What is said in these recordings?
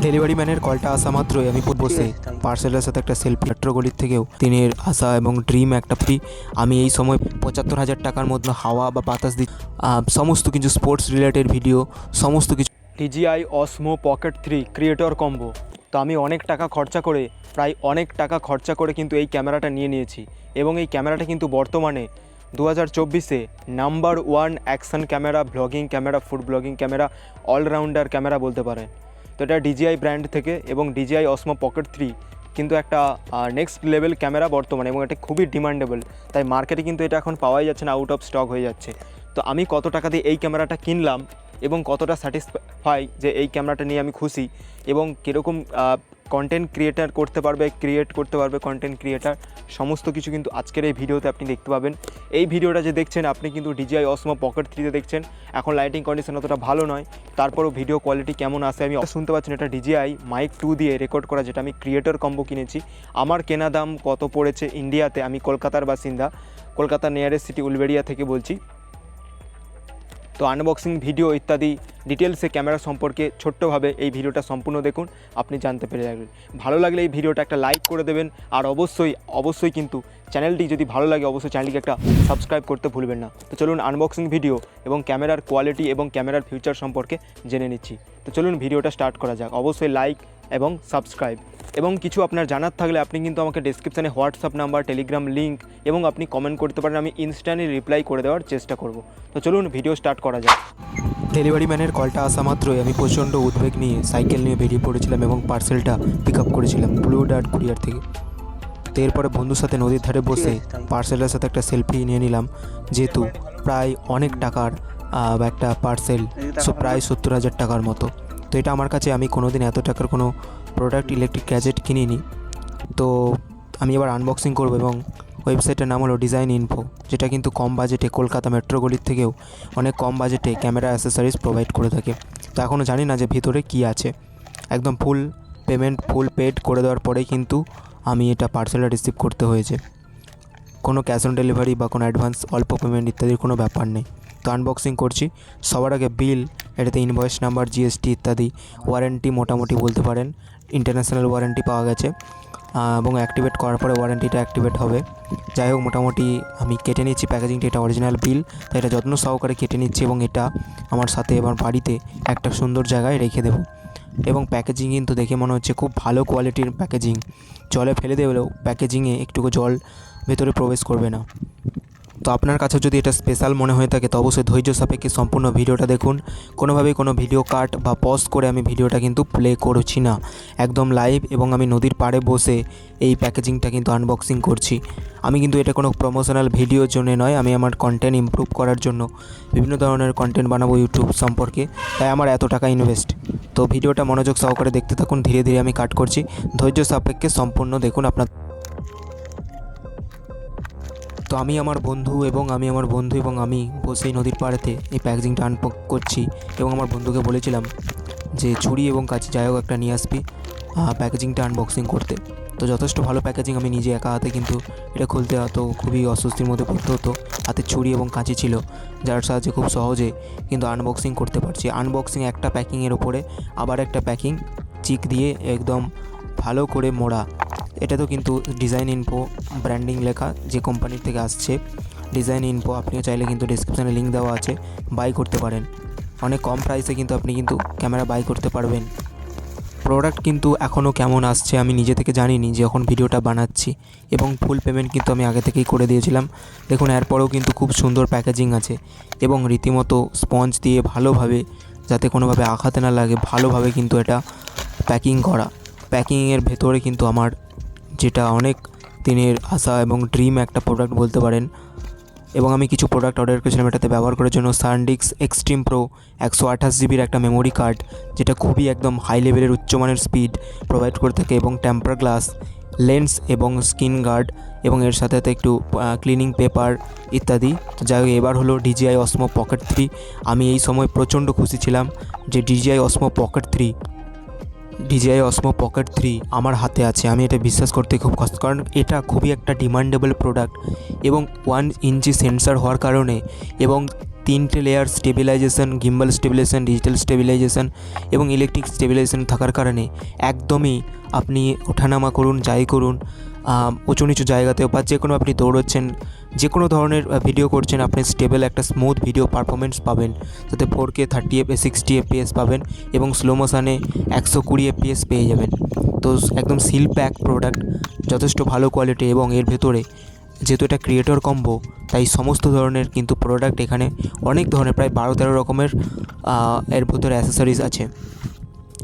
Delivery ম্যানের কলটা আসা মাত্রই আমি বসে পার্সেলের সাথে একটা সেলফি মেট্রোগলির থেকেও দিনের আশা এবং ড্রিম একটা আমি এই সময় ৭৫,০০০ টাকার মধ্যে হাওয়া বা বাতাস সমস্ত কিছু স্পোর্টস রিলেটেড ভিডিও সমস্ত কিছু DJI Osmo Pocket 3 creator combo. তো আমি অনেক টাকা খরচা করে কিন্তু এই ক্যামেরাটা নিয়েছি এবং এই ক্যামেরাটা কিন্তু বর্তমানে 2024-এ নাম্বার 1 অ্যাকশন ক্যামেরা, ব্লগিং ক্যামেরা, ফুড ব্লগিং ক্যামেরা, অলরাউন্ডার ক্যামেরা বলতে পারেন। তো এটা DJI ব্র্যান্ড থেকে এবং DJI Osmo Pocket 3 কিন্তু একটা নেক্সট লেভেল ক্যামেরা বর্তমানে এবং এটা খুবই ডিমান্ডেবল, তাই মার্কেটে কিন্তু এটা এখন পাওয়াই যাচ্ছে না, আউট অফ স্টক হয়ে যাচ্ছে। তো আমি কত টাকা দিয়ে এই ক্যামেরাটা কিনলাম এবং কতটা স্যাটিসফাই যে এই ক্যামেরাটা নিয়ে আমি খুশি এবং কীরকম কন্টেন্ট ক্রিয়েট করতে পারবে কন্টেন্ট ক্রিয়েটার, সমস্ত কিছু কিন্তু আজকের এই ভিডিওতে আপনি দেখতে পাবেন। এই ভিডিওটা যে দেখছেন আপনি কিন্তু DJI Osmo Pocket 3-তে দেখছেন। এখন লাইটিং কন্ডিশন অতটা ভালো নয়, তারপরও ভিডিও কোয়ালিটি কেমন আসে আমি শুনতে পাচ্ছেন। এটা DJI Mic 2 দিয়ে রেকর্ড করা, যেটা আমি ক্রিয়েটর কম্বো কিনেছি। আমার কেনা দাম কত পড়েছে ইন্ডিয়াতে, আমি কলকাতার বাসিন্দা, কলকাতার নিয়ারেস্ট সিটি উলবেড়িয়া থেকে বলছি। তো আনবক্সিং ভিডিও ইত্যাদি ডিটেলসে ক্যামেরা সম্পর্কে ছোট্টভাবে এই ভিডিওটা সম্পূর্ণ দেখুন, আপনি জানতে পেরে যাবেন। ভালো লাগলে এই ভিডিওটা একটা লাইক করে দেবেন, আর অবশ্যই কিন্তু চ্যানেলটি যদি ভালো লাগে অবশ্যই চ্যানেলটিকে একটা সাবস্ক্রাইব করতে ভুলবেন না। তো চলুন আনবক্সিং ভিডিও এবং ক্যামেরার কোয়ালিটি এবং ক্যামেরার ফিউচার সম্পর্কে জেনে নিচ্ছি। তো চলুন ভিডিওটা স্টার্ট করা যাক। অবশ্যই লাইক এবং সাবস্ক্রাইব, এবং কিছু আপনার জানার থাকলে আপনি কিন্তু আমাকে ডেসক্রিপশানে হোয়াটসঅ্যাপ নাম্বার, টেলিগ্রাম লিঙ্ক এবং আপনি কমেন্ট করতে পারেন, আমি ইনস্ট্যান্টলি রিপ্লাই করে দেওয়ার চেষ্টা করব। তো চলুন ভিডিও স্টার্ট করা যাক। ডেলিভারি ম্যানের কলটা আসা মাত্রই আমি প্রচণ্ড উদ্বেগ নিয়ে সাইকেল নিয়ে বেরিয়ে পড়েছিলাম এবং পার্সেলটা পিক আপ করেছিলাম ব্লু ডার্ট কুরিয়ার থেকে। তো এরপরে বন্ধুর সাথে নদীর ধারে বসে পার্সেলের সাথে একটা সেলফি নিয়ে নিলাম, যেহেতু প্রায় অনেক টাকার একটা পার্সেল, প্রায় ৭০,০০০ টাকার মতো। তো এটা আমার কাছে, আমি কোনোদিন এত টাকার কোনো প্রোডাক্ট ইলেকট্রিক গ্যাজেট কিনিনি। তো আমি এবার আনবক্সিং করব এবং ওয়েবসাইটের নাম হলো ডিজাইন ইনফো, যেটা কিন্তু কম বাজেটে কলকাতা মেট্রোগলির থেকেও অনেক কম বাজেটে ক্যামেরা অ্যাসেসরিজ প্রোভাইড করে থাকে। তো এখনও জানি না যে ভিতরে কী আছে। একদম ফুল পেড করে দেওয়ার পরেই কিন্তু আমি এটা পার্সেলটা রিসিভ করতে হয়েছে। কোনো ক্যাশ অন ডেলিভারি বা কোনো অ্যাডভান্স অল্প পেমেন্ট ইত্যাদির কোনো ব্যাপার নেই। তো আনবক্সিং করছি। সবার আগে বিল, এটাতে ইনভয়েস নাম্বার, GST ইত্যাদি, ওয়ারেন্টি মোটামুটি বলতে পারেন ইন্টারন্যাশনাল ওয়ারেন্টি পাওয়া গেছে, এবং অ্যাক্টিভেট করার পরে ওয়ারেন্টিটা অ্যাক্টিভেট হবে। যাই হোক, মোটামুটি আমি কেটে নিচ্ছি প্যাকেজিংটা, এটা অরিজিনাল বিল, তাই এটা যত্ন সহকারে কেটে নিচ্ছি এবং এটা আমার সাথে আমার বাড়িতে একটা সুন্দর জায়গায় রেখে দেবো। এবং প্যাকেজিং কিন্তু দেখে মনে হচ্ছে খুব ভালো কোয়ালিটির প্যাকেজিং। জলে ফেলে দেবেও প্যাকেজিংয়ে একটুকু জল ভেতরে প্রবেশ করবে না। তো আপনার কাছে যদি এটা স্পেশাল মনে হয়ে থাকে তো অবশ্যই ধৈর্য সাপেক্ষে সম্পূর্ণ ভিডিওটা দেখুন। কোনোভাবেই কোনো ভিডিও কাট বা পজ করে আমি ভিডিওটা কিন্তু প্লে করছি না, একদম লাইভ, এবং আমি নদীর পাড়ে বসে এই প্যাকেজিংটা কিন্তু আনবক্সিং করছি। আমি কিন্তু এটা কোনো প্রমোশনাল ভিডিওর জন্য নয়, আমি আমার কন্টেন্ট ইমপ্রুভ করার জন্য বিভিন্ন ধরনের কন্টেন্ট বানাবো ইউটিউব সম্পর্কে, তাই আমার এত টাকা ইনভেস্ট। তো ভিডিওটা মনোযোগ সহকারে দেখতে থাকুন, ধীরে ধীরে আমি কাট করছি, ধৈর্য সাপেক্ষে সম্পূর্ণ দেখুন আপনার। তো আমি আমার বন্ধু এবং আমি বসেই নদীর পাড়েতে এই প্যাকেজিংটা আনবক্স করছি এবং আমার বন্ধুকে বলেছিলাম যে ছুরি এবং কাঁচি যাই হোক একটা নিয়ে আসবি প্যাকেজিংটা আনবক্সিং করতে। তো যথেষ্ট ভালো প্যাকেজিং, আমি নিজে একা হাতে কিন্তু এটা খুলতে হতো, খুবই অস্বস্তির মধ্যে পড়তে হতো। হাতে ছুরি এবং কাঁচি ছিল, যার সাহায্যে খুব সহজে কিন্তু আনবক্সিং করতে পারছি। আনবক্সিং একটা প্যাকিংয়ের ওপরে আবার একটা প্যাকিং চিক দিয়ে একদম ভালো করে মোড়া। এটা তো কিন্তু ডিজাইন ইনফো ব্র্যান্ডিং লেখা, যে কোম্পানির থেকে আসছে ডিজাইন ইনফো। আপনিও চাইলে কিন্তু ডিসক্রিপশানে লিঙ্ক দেওয়া আছে, বাই করতে পারেন। অনেক কম প্রাইসে কিন্তু আপনি কিন্তু ক্যামেরা বাই করতে পারবেন। প্রোডাক্ট কিন্তু এখনও কেমন আসছে আমি নিজে থেকে জানিনি, যখন ভিডিওটা বানাচ্ছি, এবং ফুল পেমেন্ট কিন্তু আমি আগে থেকেই করে দিয়েছিলাম। দেখুন এরপরেও কিন্তু খুব সুন্দর প্যাকেজিং আছে এবং রীতিমতো স্পঞ্জ দিয়ে ভালোভাবে, যাতে কোনোভাবে আঘাতে না লাগে, ভালোভাবে কিন্তু এটা প্যাকিং করা। প্যাকিংয়ের ভেতরে কিন্তু আমার যেটা অনেক দিনের আশা এবং ড্রিম একটা প্রোডাক্ট বলতে পারেন, এবং আমি কিছু প্রোডাক্ট অর্ডার করেছিলাম এটাতে ব্যবহার করার জন্য। সানডিস্ক এক্সট্রিম প্রো 128 GB একটা মেমোরি কার্ড, যেটা খুবই একদম হাই লেভেলের উচ্চমানের স্পিড প্রোভাইড করে থাকে, এবং টেম্পার গ্লাস লেন্স এবং স্ক্রিন গার্ড, এবং এর সাথে একটু ক্লিনিং পেপার ইত্যাদি। যাই হোক, এবার হলো DJI Osmo Pocket 3। আমি এই সময় প্রচণ্ড খুশি ছিলাম যে DJI Osmo Pocket 3 আমার হাতে আছে। আমি এটা বিশ্বাস করতে খুব কষ্ট, কারণ এটা খুবই একটা ডিমান্ডেবল প্রোডাক্ট, এবং 1 ইঞ্চি সেন্সার হওয়ার কারণে এবং 3টে layer stabilisation, gimbal stabilisation, digital stabilisation এবং ইলেকট্রিক স্টেবিলাইজেশন থাকার কারণে একদমই আপনি ওঠানামা করুন, যাই করুন, উঁচু নিচু জায়গাতেও বা যে কোনো আপনি দৌড়চ্ছেন, যে কোনো ধরনের ভিডিও করছেন, আপনি স্টেবল একটা স্মুথ ভিডিও পারফরমেন্স পাবেন, যাতে 4K 30 FPS 60 FPS পাবেন এবং স্লো মোশনে 120 FPS পেয়ে যাবেন। তো একদম সিল প্যাক প্রোডাক্ট, যথেষ্ট ভালো কোয়ালিটি এবং এর ভেতরে যেহেতু এটা ক্রিয়েটর কম্বো, তাই সমস্ত ধরনের কিন্তু প্রোডাক্ট এখানে অনেক ধরনের প্রায় 12-13 রকমের এর ভেতরে অ্যাসেসরিজ আছে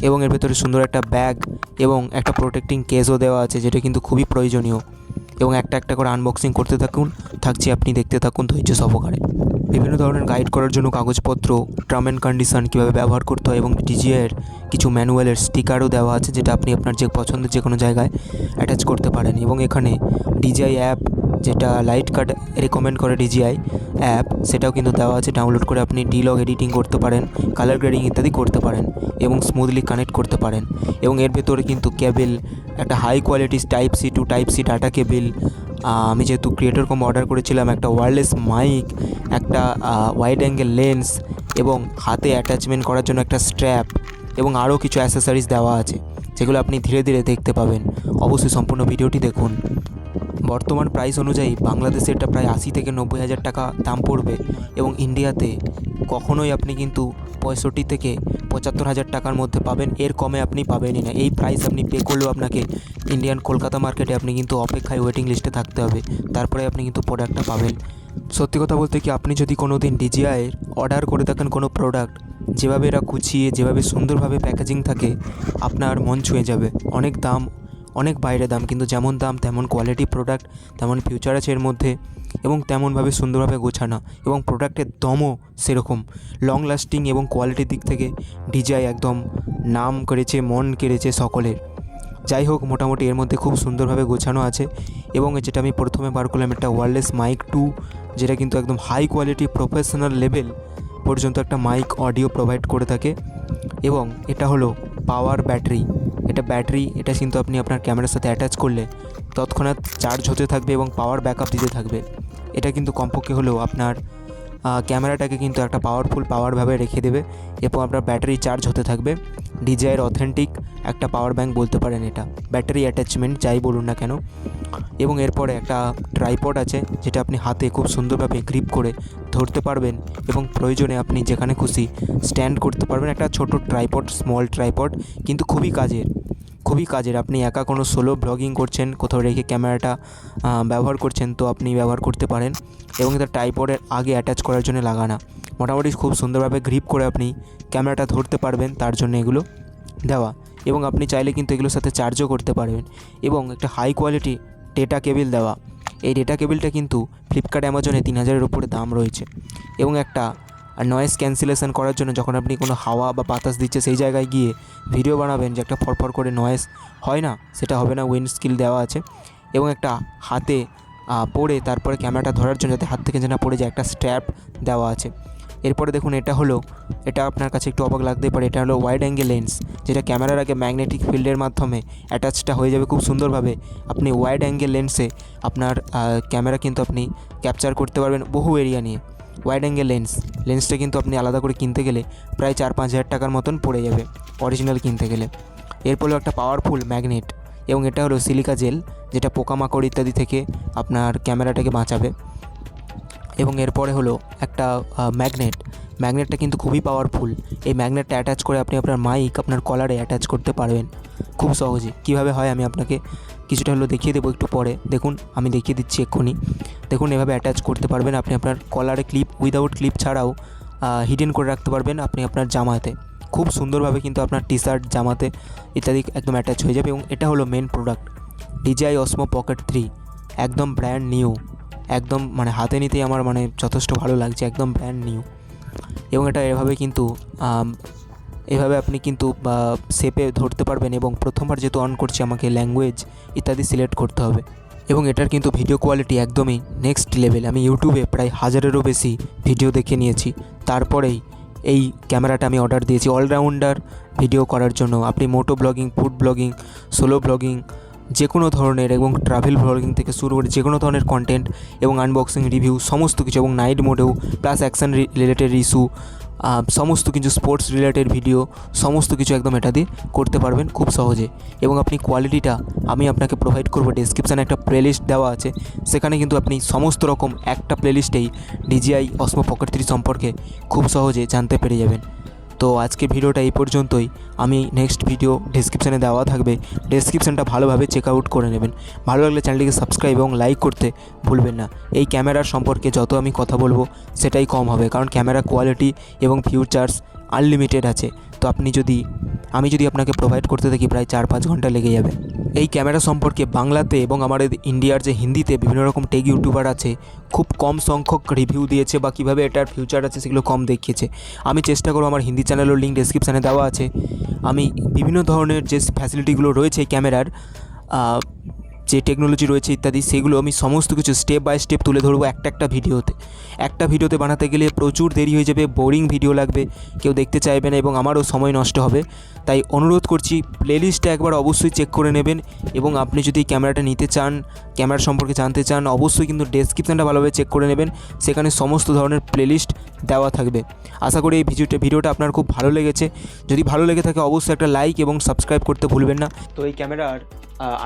এবং এর ভেতরে সুন্দর একটা ব্যাগ এবং একটা প্রোটেক্টিং কেসও দেওয়া আছে, যেটা কিন্তু খুবই প্রয়োজনীয়। এবং একটা একটা করে আনবক্সিং করতে থাকছি, আপনি দেখতে থাকুন ধৈর্য সহকারে। বিভিন্ন ধরনের গাইড করার জন্য কাগজপত্র, টার্ম অ্যান্ড কন্ডিশন কীভাবে ব্যবহার করতে হয় এবং ডিজিআইয়ের কিছু ম্যানুয়ালের স্টিকারও দেওয়া আছে, যেটা আপনি আপনার যে পছন্দের যে কোনো জায়গায় অ্যাটাচ করতে পারেন। এবং এখানে ডিজিআই অ্যাপ, যেটা লাইট কাট রেকমেন্ড করে ডিজিআই অ্যাপ, সেটাও কিন্তু দেওয়া আছে। ডাউনলোড করে আপনি ডিলগ এডিটিং করতে পারেন, কালার গ্রেডিং ইত্যাদি করতে পারেন এবং স্মুথলি কানেক্ট করতে পারেন। এবং এর ভেতরে কিন্তু কেবেল, একটা high quality type C to type C data cable, আমি যেহেতু ক্রিয়েটর কম অর্ডার করেছিলাম, একটা ওয়্যারলেস মাইক, একটা ওয়াইড অ্যাঙ্গেল লেন্স এবং হাতে অ্যাটাচমেন্ট করার জন্য একটা স্ট্র্যাপ এবং আরও কিছু অ্যাসেসরিজ দেওয়া আছে, যেগুলো আপনি ধীরে ধীরে দেখতে পাবেন। অবশ্যই সম্পূর্ণ ভিডিওটি দেখুন। বর্তমান প্রাইস অনুযায়ী বাংলাদেশে এটা প্রায় 80 থেকে 90 হাজার টাকা দাম পড়বে এবং ইন্ডিয়াতে কখনোই আপনি কিন্তু 65 থেকে 75 হাজার টাকার মধ্যে পাবেন, এর কমে আপনি পাবেনই না। এই প্রাইস আপনি পে করলেও আপনাকে ইন্ডিয়ান কলকাতা মার্কেটে আপনি কিন্তু অপেক্ষায় ওয়েটিং লিস্টে থাকতে হবে, তারপরে আপনি কিন্তু প্রোডাক্টটা পাবেন। সত্যি কথা বলতে কি, আপনি যদি কোনো দিন ডিজিআইয়ের অর্ডার করে থাকেন কোনো প্রোডাক্ট, যেভাবে এরা গুছিয়ে, যেভাবে সুন্দরভাবে প্যাকেজিং থাকে, আপনার মন ছুঁয়ে যাবে। অনেক দাম, অনেক বাইরে দাম, কিন্তু যেমন দাম তেমন কোয়ালিটি প্রোডাক্ট, তেমন ফিউচার আছে এর মধ্যে এবং তেমনভাবে সুন্দরভাবে গোছানো এবং প্রোডাক্টের দমও সেরকম লং লাস্টিং এবং কোয়ালিটির দিক থেকে ডিজিআই একদম নাম করেছে, মন কেড়েছে সকলের। যাই হোক, মোটামুটি এর মধ্যে খুব সুন্দরভাবে গোছানো আছে। এবং যেটা আমি প্রথমে বার করলাম, একটা ওয়্যারলেস মাইক 2, যেটা কিন্তু একদম হাই কোয়ালিটি প্রফেশনাল লেভেল পর্যন্ত একটা মাইক অডিও প্রোভাইড করে থাকে। এবং এটা হলো পাওয়ার ব্যাটারি, এটা কিন্তু আপনি আপনার ক্যামেরার সাথে অ্যাটাচ করলে তৎক্ষণাৎ চার্জ হতে থাকবে এবং পাওয়ার ব্যাকআপ দিতে থাকবে। এটা কিন্তু কমপক্ষে হলেও আপনার ক্যামেরাটাকে কিন্তু একটা পাওয়ারফুল পাওয়ারভাবে রেখে দেবে এবং আপনার ব্যাটারি চার্জ হতে থাকবে। ডিজিআইয়ের অথেন্টিক একটা পাওয়ার ব্যাঙ্ক বলতে পারেন এটা, ব্যাটারি অ্যাটাচমেন্ট যাই বলুন না কেন। এবং এরপরে একটা ট্রাইপড আছে, যেটা আপনি হাতে খুব সুন্দরভাবে গ্রিপ করে ধরতে পারবেন এবং প্রয়োজনে আপনি যেখানে খুশি স্ট্যান্ড করতে পারবেন। একটা ছোট ট্রাইপড, স্মল ট্রাইপড, কিন্তু খুবই কাজের। আপনি একা কোনো সোলো ব্লগিং করছেন, কোথাও রেখে ক্যামেরাটা ব্যবহার করছেন, তো আপনি ব্যবহার করতে পারেন। এবং এটা ট্রাইপডের আগে অ্যাটাচ করার জন্য লাগানো, মোটামুটি খুব সুন্দরভাবে গ্রিপ করে আপনি ক্যামেরাটা ধরতে পারবেন, তার জন্য এগুলো দেওয়া। এবং আপনি চাইলে কিন্তু এগুলোর সাথে চার্জও করতে পারবেন। এবং একটা হাই কোয়ালিটি ডেটা কেবিল দেওয়া। এই ডেটা কেবিলটা কিন্তু ফ্লিপকার্ট, অ্যামাজনে 3000-এর উপরে দাম রয়েছে। এবং একটা নয়েজ ক্যান্সেলেশন করার জন্য, যখন আপনি কোনো হাওয়া বা বাতাস দিচ্ছে সেই জায়গায় গিয়ে ভিডিও বানাবেন, যে একটা ফরফর করে নয়েজ হয় না, সেটা হবে না, উইন্ড স্কিল দেওয়া আছে। এবং একটা হাতে পরে তারপরে ক্যামেরাটা ধরার জন্য, যাতে হাত থেকে যেন পড়ে যায়, একটা স্ট্র্যাপ দেওয়া আছে। এরপরে দেখুন, এটা আপনার কাছে একটু অবাক লাগতেই পারে, এটা হলো ওয়াইড অ্যাঙ্গেল লেন্স, যেটা ক্যামেরার আগে ম্যাগনেটিক ফিল্ডের মাধ্যমে অ্যাটাচটা হয়ে যাবে খুব সুন্দরভাবে। আপনি ওয়াইড অ্যাঙ্গেল লেন্সে আপনার ক্যামেরা কিন্তু আপনি ক্যাপচার করতে পারবেন বহু এরিয়া নিয়ে। ওয়াইড অ্যাঙ্গেল লেন্সটা কিন্তু আপনি আলাদা করে কিনতে গেলে প্রায় 4-5 হাজার টাকার মতন পড়ে যাবে অরিজিনাল কিনতে গেলে। এরপরে একটা পাওয়ারফুল ম্যাগনেট, এবং এটা হলো সিলিকা জেল, যেটা পোকামাকড় ইত্যাদি থেকে আপনার ক্যামেরাটাকে বাঁচাবে। এবং এরপরে হলো একটা ম্যাগনেটটা কিন্তু খুবই পাওয়ারফুল। এই ম্যাগনেটটা অ্যাটাচ করে আপনি আপনার মাইক আপনার কলারে অ্যাটাচ করতে পারবেন খুব সহজে। কীভাবে হয় আমি আপনাকে কিছুটা হলো দেখিয়ে দেবো একটু পরে। দেখুন, আমি দেখিয়ে দিচ্ছি এক্ষুনি। দেখুন, এভাবে অ্যাটাচ করতে পারবেন আপনি আপনার কলারে, ক্লিপ উইদাউট ক্লিপ ছাড়াও হিডেন করে রাখতে পারবেন আপনি আপনার জামাতে। খুব সুন্দরভাবে কিন্তু আপনার টি শার্ট, জামাতে ইত্যাদি একদম অ্যাটাচ হয়ে যাবে। এবং এটা হলো main product, DJI Osmo Pocket 3, একদম ব্র্যান্ড নিউ, একদম হাতে নিতেই আমার যথেষ্ট ভালো লাগছে, একদম ব্র্যান্ড নিউ। এবং এটা এভাবে আপনি কিন্তু শেপে ধরতে পারবেন। এবং প্রথমবার যেহেতু অন করছি, আমাকে ল্যাঙ্গুয়েজ ইত্যাদি সিলেক্ট করতে হবে। এবং এটার কিন্তু ভিডিও কোয়ালিটি একদমই নেক্সট লেভেল। আমি ইউটিউবে প্রায় 1000-এরও বেশি ভিডিও দেখে নিয়েছি, তারপরেই এই ক্যামেরাটা আমি অর্ডার দিয়েছি অলরাউন্ডার ভিডিও করার জন্য। আপনি মোটো blogging, food blogging, solo blogging, যে কোনো ধরনের এবং ট্রাভেল ব্লগিং থেকে শুরু করে যে কোনো ধরনের কন্টেন্ট এবং আনবক্সিং রিভিউ সমস্ত কিছু, এবং নাইট মোডেও প্লাস অ্যাকশন রিলেটেড ইস্যু, সমস্ত কিছু স্পোর্টস রিলেটেড ভিডিও সমস্ত কিছু একদম এটা দিয়ে করতে পারবেন খুব সহজে। এবং আপনি কোয়ালিটিটা আমি আপনাকে প্রোভাইড করবো। ডেসক্রিপশানে একটা প্লেলিস্ট দেওয়া আছে, সেখানে কিন্তু আপনি সমস্ত রকম একটা প্লেলিস্টেই DJI Osmo Pocket 3 সম্পর্কে খুব সহজে জানতে পেরে যাবেন। তো আজকের ভিডিওটা এই পর্যন্তই। আমি নেক্সট ভিডিও ডেসক্রিপশানে দেওয়া থাকবে, ডেসক্রিপশানটা ভালোভাবে চেক আউট করে নেবেন। ভালো লাগলে চ্যানেলটিকে সাবস্ক্রাইব এবং লাইক করতে ভুলবেন না। এই ক্যামেরার সম্পর্কে যত আমি কথা বলবো সেটাই কম হবে, কারণ ক্যামেরা কোয়ালিটি এবং ফিউচার্স আনলিমিটেড আছে। তো আমি যদি আপনাকে প্রোভাইড করতে থাকি প্রায় 4-5 ঘন্টা লেগে যাবে। এই ক্যামেরা সম্পর্কে বাংলাতে এবং আমাদের ইন্ডিয়ার যে হিন্দিতে বিভিন্ন রকম টেক ইউটিউবার আছে খুব কম সংখ্যক রিভিউ দিয়েছে, বা কীভাবে এটার ফিউচার আছে সেগুলো কম দেখিয়েছে। আমি চেষ্টা করব, আমার হিন্দি চ্যানেলের লিঙ্ক ডেসক্রিপশানে দেওয়া আছে। আমি বিভিন্ন ধরনের যে ফ্যাসিলিটিগুলো রয়েছে এই ক্যামেরার, যে টেকনোলজি রয়েছে ইত্যাদি, সেগুলো আমি সমস্ত কিছু স্টেপ বাই স্টেপ তুলে ধরবো একটা ভিডিওতে বানাতে গেলে প্রচুর দেরি হয়ে যাবে, বোরিং ভিডিও লাগবে, কেউ দেখতে চাইবে না এবং আমারও সময় নষ্ট হবে। তাই অনুরোধ করছি, প্লেলিস্টটা একবার অবশ্যই চেক করে নেবেন। এবং আপনি যদি ক্যামেরাটা নিতে চান, ক্যামেরা সম্পর্কে জানতে চান, অবশ্যই কিন্তু ডেসক্রিপশানটা ভালোভাবে চেক করে নেবেন, সেখানে সমস্ত ধরনের প্লেলিস্ট দেওয়া থাকবে। আশা করি এই ভিডিওটা আপনার খুব ভালো লেগেছে। যদি ভালো লেগে থাকে অবশ্যই একটা লাইক এবং সাবস্ক্রাইব করতে ভুলবেন না। তো এই ক্যামেরার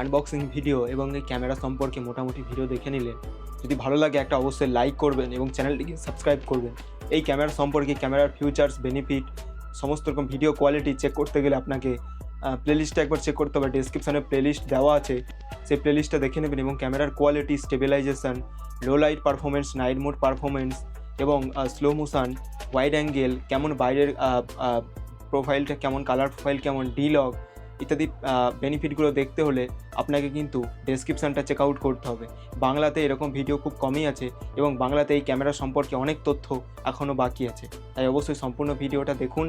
আনবক্সিং ভিডিও এবং এই ক্যামেরা সম্পর্কে মোটামুটি ভিডিও দেখে নিলেন। যদি ভালো লাগে একটা অবশ্যই লাইক করবেন এবং চ্যানেলটিকে সাবস্ক্রাইব করবেন। এই ক্যামেরা সম্পর্কে, ক্যামেরার ফিউচার্স, বেনিফিট, সমস্ত রকম ভিডিও কোয়ালিটি চেক করতে গেলে আপনাকে প্লেলিস্টটা একবার চেক করতে হবে। ডেসক্রিপশানে প্লেলিস্ট দেওয়া আছে, সেই প্লেলিস্টটা দেখে নেবেন। এবং ক্যামেরার quality, stabilisation, low light performance, night mode performance এবং স্লো মোশন, ওয়াইড অ্যাঙ্গেল, কেমন বাইরের প্রোফাইলটা কেমন, কালার প্রোফাইল কেমন, ডিলগ ইত্যাদি বেনিফিটগুলো দেখতে হলে আপনাকে কিন্তু ডেসক্রিপশানটা চেক আউট করতে হবে। বাংলাতে এরকম ভিডিও খুব কমই আছে এবং বাংলাতে এই ক্যামেরা সম্পর্কে অনেক তথ্য এখনও বাকি আছে। তাই অবশ্যই সম্পূর্ণ ভিডিওটা দেখুন।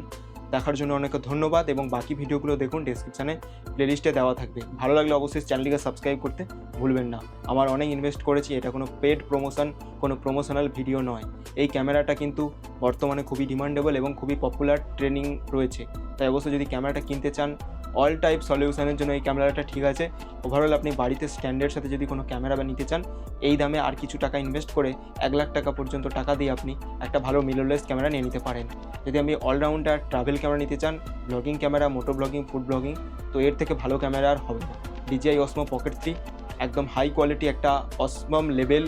দেখার জন্য অনেক ধন্যবাদ এবং বাকি ভিডিওগুলো দেখুন, ডেসক্রিপশানে প্লেলিস্টে দেওয়া থাকবে। ভালো লাগলে অবশ্যই চ্যানেলটিকে সাবস্ক্রাইব করতে ভুলবেন না। আমার অনেক ইনভেস্ট করেছি, এটা কোনো পেড প্রমোশন, কোনো প্রমোশনাল ভিডিও নয়। এই ক্যামেরাটা কিন্তু বর্তমানে খুবই ডিমান্ডেবল এবং খুবই পপুলার, ট্রেনিং রয়েছে। তাই অবশ্যই যদি ক্যামেরাটা কিনতে চান, অল টাইপ সলিউশনের জন্য এই ক্যামেরাটা ঠিক আছে। ওভারঅল আপনি বাড়িতে স্ট্যান্ডের সাথে যদি কোনো ক্যামেরা নিতে চান, এই দামে আর কিছু টাকা ইনভেস্ট করে 1 লাখ টাকা পর্যন্ত টাকা দিয়ে আপনি একটা ভালো মিররলেস ক্যামেরা নিয়ে নিতে পারেন। যদি আমি অলরাউন্ডার ট্রাভেল ক্যামেরা নিতে চান, ব্লগিং ক্যামেরা, মোটো ব্লগিং, ফুড ব্লগিং, তো এর থেকে ভালো ক্যামেরা আর হবে না। DJI Osmo Pocket 3 একদম হাই কোয়ালিটি, একটা অসমম লেভেল,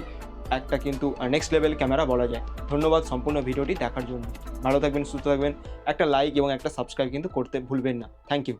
একটা কিন্তু নেক্সট লেভেল ক্যামেরা বলা যায়। ধন্যবাদ সম্পূর্ণ ভিডিওটি দেখার জন্য। ভালো থাকবেন, সুস্থ থাকবেন। একটা লাইক এবং একটা সাবস্ক্রাইব কিন্তু করতে ভুলবেন না। Thank you.